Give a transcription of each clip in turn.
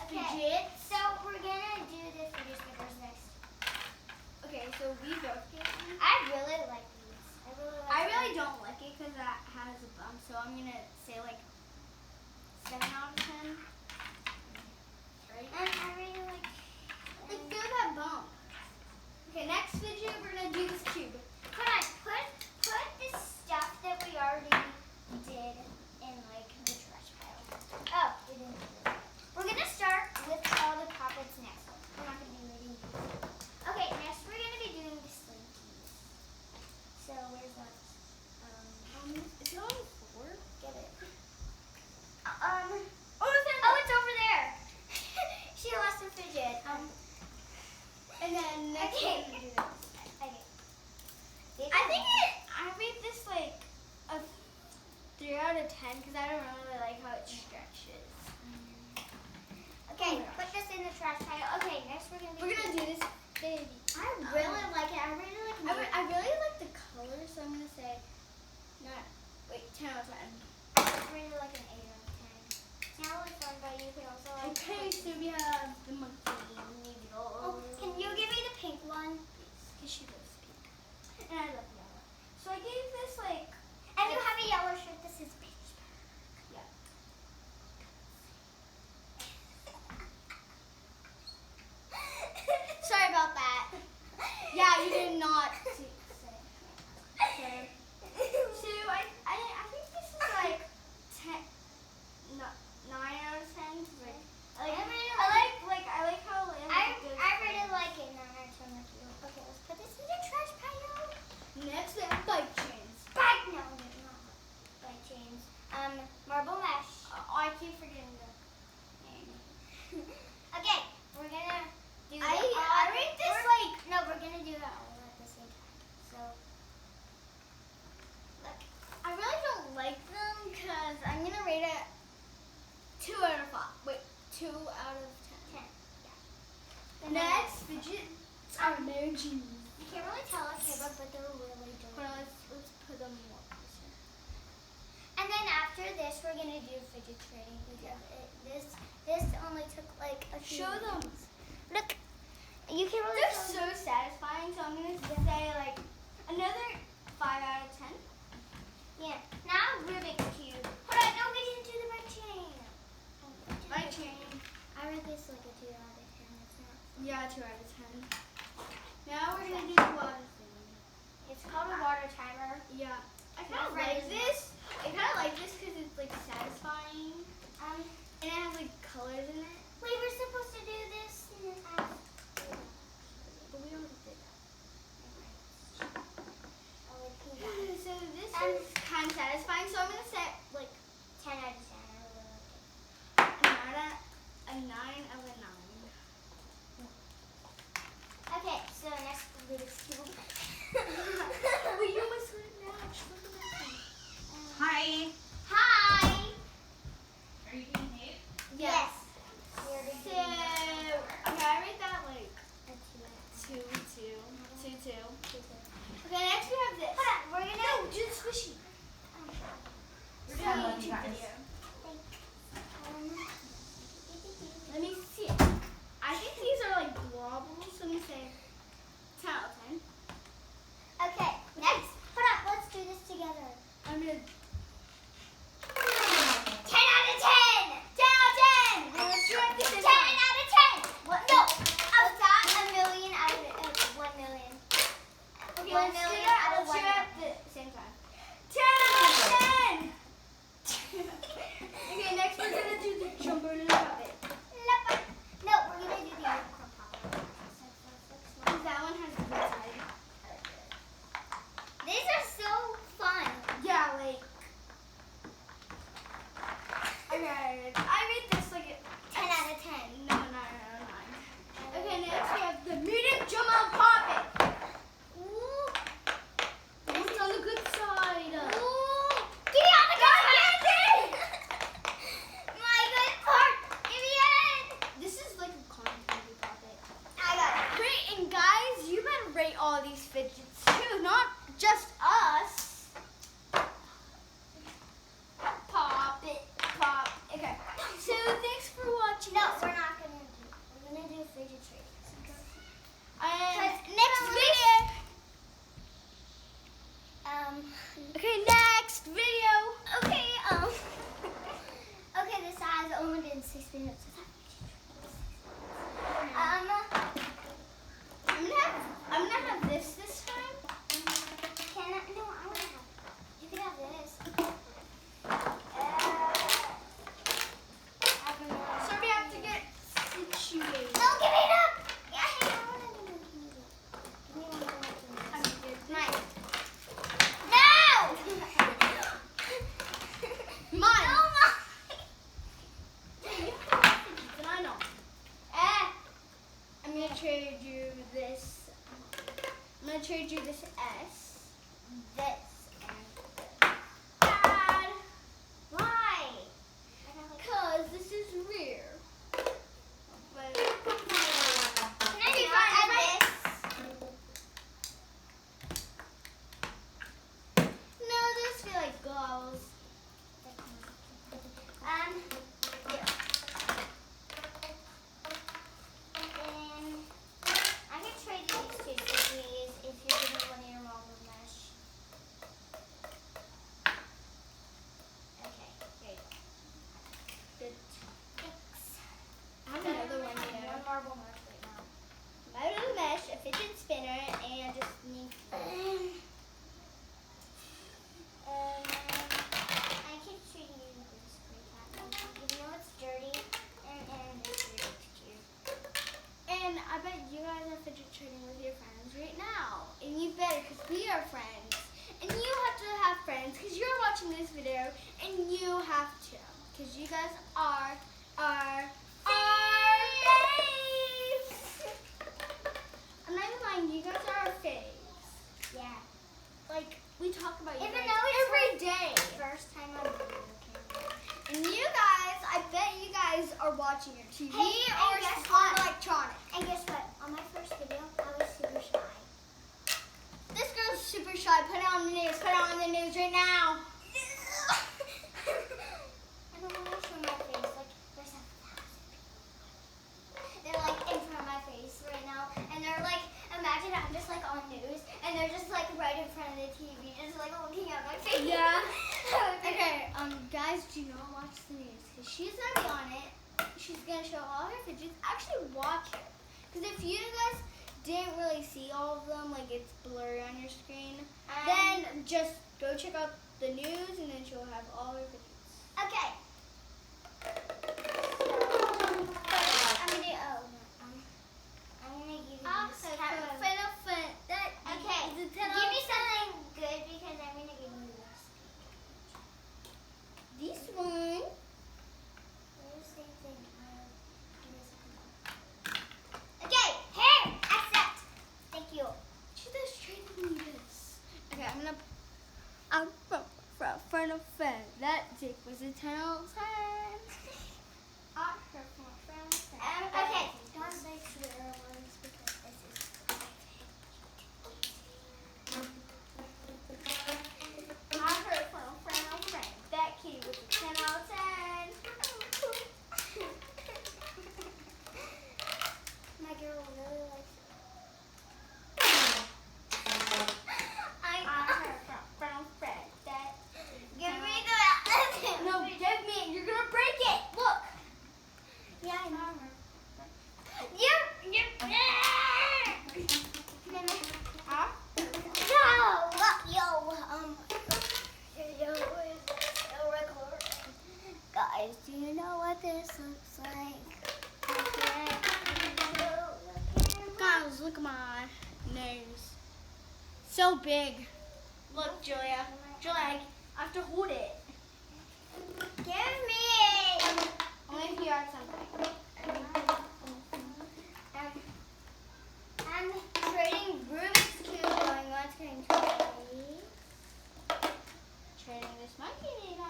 fidget. So we're gonna do the fidget spinners next. Okay, so we both get one. I really like these. I really don't like it because that has a bump, so I'm gonna say like 7 out of 10. Right? And I really like Feel that bump. Okay, next fidget, we're gonna do this cube. Put the stuff that we already did in like the trash pile. Oh, we didn't do that. We're gonna start with all the poppets next. We're not gonna be reading these. Okay, next we're gonna be doing the slinkies. So where's that? Is it on the floor? Get it. Oh, it's over there. She lost a fidget. And then next Okay. we're gonna do this. Okay. I rate this like a 3 out of 10 because I don't really like how it stretches. Okay, Oh my gosh. put this in the trash pile. Okay, next we're gonna Do this baby. I really like it. I really like it. I really like the color, so I'm gonna say 10 out of 10. I really like an 8 out of 10. It's not really fun, but you can also like. Okay, so we have the monkey needle. Oh, can you give me the pink one? Because she loves pink. And I love yellow. So I gave this like. And you have a yellow shirt that says Pittsburgh. Yeah. Sorry about that. Yeah, you did not say. Okay. So I think this is like 9 out of 10. 'Cause, like, I like how it I really like it. 9 out of 10 like you. Okay, let's put this in the trash pile. Next we have bike chains. No, not bike chains. Marble mesh. I keep forgetting the name. Okay, we're gonna do I rate this no, we're gonna do it all at the same time. So look. I really don't like them because I'm gonna rate it 2 out of 5. Wait, 2 out of 10. 10. Yeah. The next fidgets are emojis. You can't really tell us, but they're really Hold dope. on, let's put them more closer. And then after this, we're gonna do fidget trading because this only took like a few. Show them. minutes. Look, you can really. They're tell so satisfying, so I'm gonna say like another 5 out of 10. Yeah. Now Rubik's cube. Hold on, no, we didn't do the bike chain. Bike chain. I read this like a 2 out of 10. It's not. Yeah, 2 out of 10. Now we're gonna do the water thing. It's called a water timer. Yeah. I kind Not of ready. like this. I kind of like this because it's like satisfying and it has like colors in it. We were supposed to do this in But we already did that. Oh, it's pink. So this is kind of satisfying. So I'm gonna set like 10 out of 10. I really like it. a 9 out of 9. Okay, so next Rubik's cube. Wait, you almost heard it now. Just look at that thing. Hi. Hi. Are you doing tape? Yes. So okay, I rate that like A 2. 2, 2, 2, 2. 2. Okay, next we have this. Hold on, we're gonna. No, do the squishy. We're doing I a love you YouTube guys. video. Um, Let me see it. I think these are like blobbles, so I'm gonna say 10 out of 10. Okay, next. Hold on, let's do this together. I'm gonna 10 out of 10. 10 out of 10. let's try this 10 this time. out of 10. What? No, I got a million out of it. 1 million. Okay, 1 let's do million that. out of Let's 1 do it million. at the same time. 10 out of 10. Okay, next we're gonna do the jumper puppet. No, we're gonna do the unicorn pop. Because that one has good side. These are so fun. Yeah, like. Okay, I made this like a 10 out of 10. No, 9 out of 9. Okay, next we have the medium jumbo puppet. Ooh. What's on the good side? Ooh. Give me all the good part. My good part. Give me it. This is like a cotton candy puppet. I got it. Great, and guys, you better rate all these fidgets too, not just us. Pop it, pop. Okay, so thanks for watching. No, we're not gonna. gonna trade you this S. This and Dad, why? cause this is rare. But Can I do this? no, those feel like gloves. Yeah. And I can trade you these two CDs if you're giving one of your marble mesh. Okay, there you go. Good. Thanks. I have another one One here. marble mesh right now. Metal mesh, a fidget spinner, and just need. I keep treating you this great cat, even though it's dirty and it's really cute. And I bet you guys are fidget trading with your friends right now. And you better, because we are friends. And you have to have friends, because you're watching this video, and you have to. Because you guys are faves. I'm not even lying, you guys are our faves. Yeah. Like, we talk about you Even guys though it's every day. First time on video camera. And you guys, I bet you guys are watching your TV Hey, and or guess on what? electronic. And guess what? On my first video, I was super shy. This girl's super shy. Put it on the news. Put it on the news right now. I don't want to show my face. Like, there's 1,000 people. They're like in front of my face right now. And they're like, imagine I'm just like on news. And they're just like right in front of the TV. Just like looking at my face. Yeah. Okay, guys, do not watch the news. Because she's going to be on it. She's going to show all her fidgets. Actually, watch her. Because if you guys didn't really see all of them, like it's blurry on your screen, then just go check out the news and then she'll have all her fidgets. Okay. I'm gonna give you this cat. Okay, give me something good because I'm gonna give you this. This one. Same thing. Okay, here, accept. Thank you. She does trade me this. Okay, I'm gonna. I'm front of friend. That dick was a 10 out of 10. Okay. Don't say swear words because this is I heard from a friend. That kitty was a 10 out of 10. my girl really likes it. I heard from a friend. That Give me the. no, give me. You're gonna break it. Look. Yeah, I know. Huh? Guys, do you know what this looks like? Guys, look at my nose. So big. Look, Julia. Julia, I have to hold it. Give me. Only if you add something. I'm trading Rubik's Cube going on screen 20. Trading this monkey data.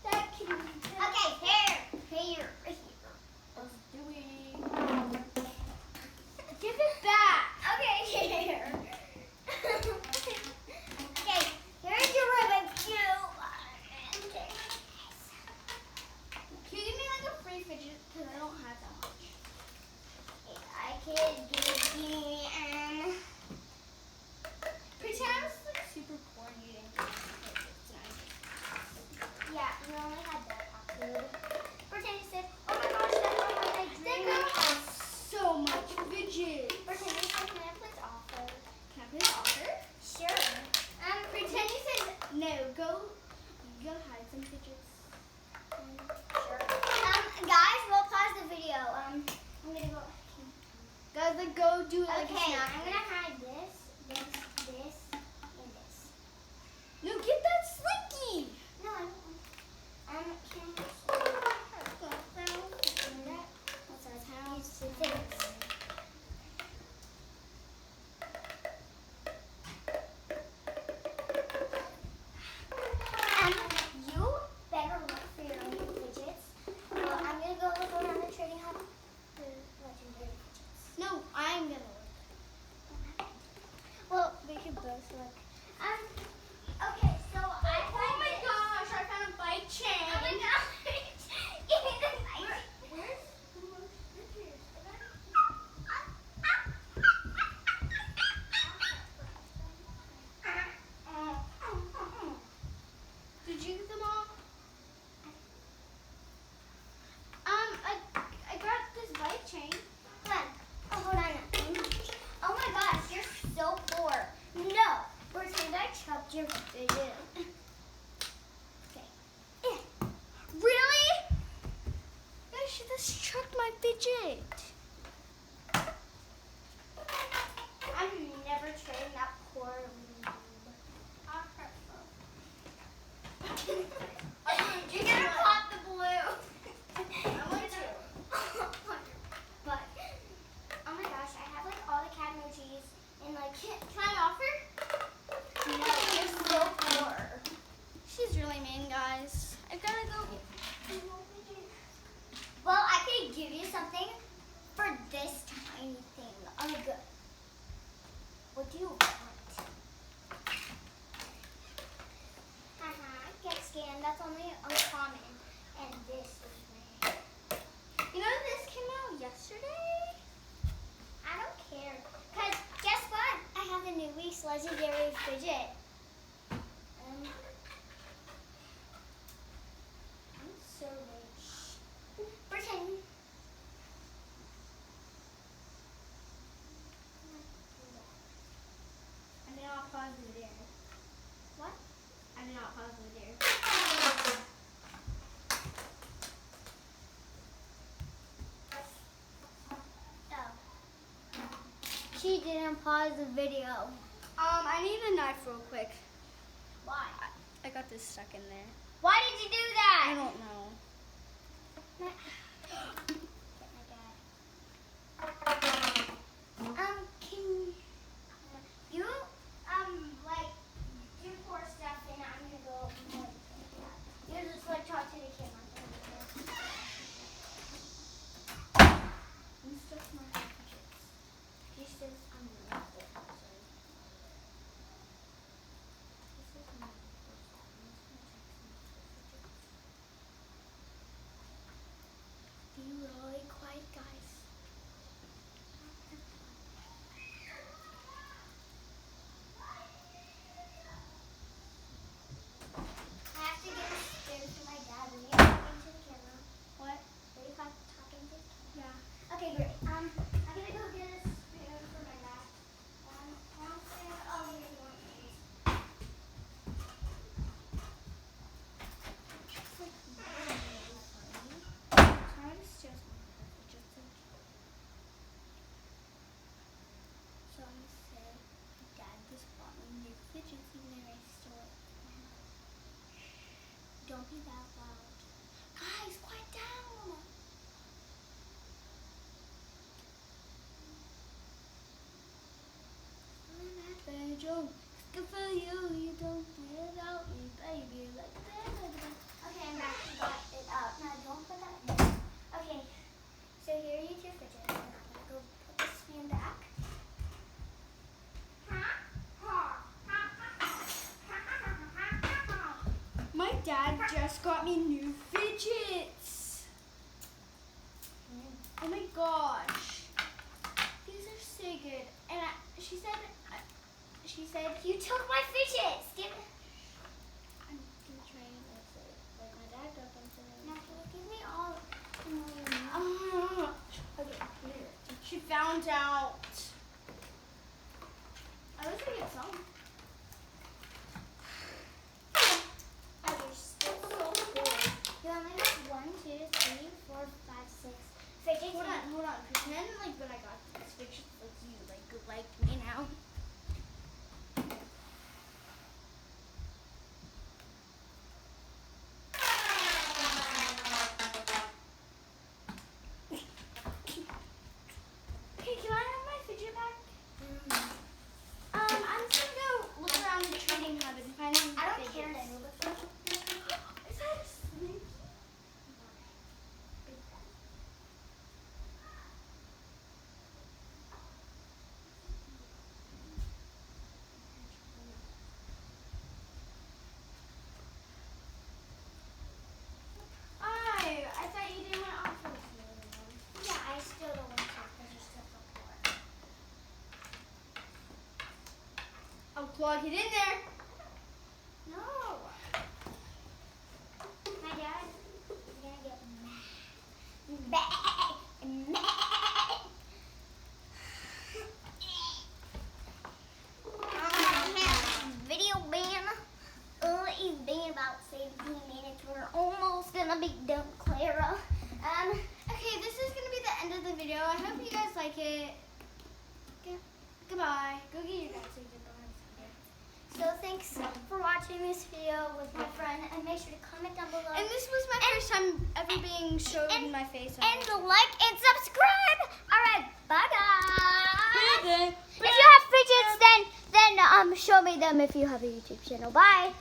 That kitty was a 10. Okay, here. Let's do it. Give it back. Okay, here. Okay, here's your Rubik's Cube. Can you give me like a free fidget? Because I don't have that much. I could give you Pretend I was like super coordinating. yeah, we only had that food. Pretend you said, oh my gosh, that's what I That dream. girl has so much fidget. Pretend you said, can I please offer? Can I please offer? Sure. Pretend you said no. Go hide some fidgets. Sure. Guys, we'll pause the video. I'm gonna go. Guys, like go do it like a Okay, snack. I'm gonna hide this, and this. No, get that slinky. No, I don't want. Can you I'm gonna look. Well, we should both look. Okay, so I Oh my gosh, I found a bike chain. Oh my gosh. Give me the knife. Where's the most pictures? Did you get them all? I got this bike chain. Hold on. Oh, hold on. Oh my gosh, you're so poor. No, pretend I chopped your fidget. Okay. Really? Gosh, this chucked my fidget. I'm never trading that poor lube. You're gonna pop the blue. I want to. But, oh my gosh, I have like all the cat emojis and like, Can I offer? no, you're so poor. She's really mean, guys. I gotta go. Well, I could give you something for this tiny thing. What do you want? Get scanned. That's only uncommon. And this is rare. You know this came out yesterday? I don't care. Because guess what? I have the new week's legendary fidget. I'm so rich. Pretend. I did not pause the video. What? I did not pause the video. Oh. She didn't pause the video. I need a knife real quick. Why? I got this stuck in there. Why did you do I that? don't know. Get my dad. Can you, like, do poor stuff and I'm gonna go, like, you just, like, talk to the camera. I'm stuck in my fidgets. He says I'm not it. Sorry. This is my first time. Be really quiet, guys. I have to get a spoon for my dad. Will you talk into the camera? What? Will you talk into the camera? Yeah. Okay, great. I'm gonna go get a spoon for my dad. One spoon. Oh, here's one. It's like really funny. Try to steal some of my fidgets. So I'm gonna say, Dad just bought me new fidgets even though I stole it. Don't be that loud. Guys, quiet down. I'm that Virgil. It's good for you. You don't without me, baby. Like that. Okay, I'm back. You got it up. Now don't put that in there. Okay, so here are your two fidgets. I'm gonna go put the spoon back. My dad just got me new fidgets. Oh my gosh. These are so good. And she said, You took my fidgets. Give it. I'm gonna try and like my dad got them today. Now can you give me all? Okay, here. She found out. I wish I get some. Oh, you're still so cool. You only have 1, 2, 3, 4, 5, 6 fidgets. Hold on. Pretend like when I got these fidgets, like you like me now. Okay, can I have my fidget back? I'm just gonna go look around the trading hub and find some I don't fidgets. care to move it. Is that a snake? plug it in there. No. My dad is gonna get mad. Video ban. It's been about 17 minutes. We're almost gonna be done, Clara. Okay, this is gonna be the end of the video. I hope you guys like it. Goodbye. Go get your dad so you can go ahead. So thanks for watching this video with my friend, and make sure to comment down below. And this was my first time ever being showed in my face. And like and subscribe. All right, bye guys. Bye. If you have fidgets, then show me them if you have a YouTube channel. Bye.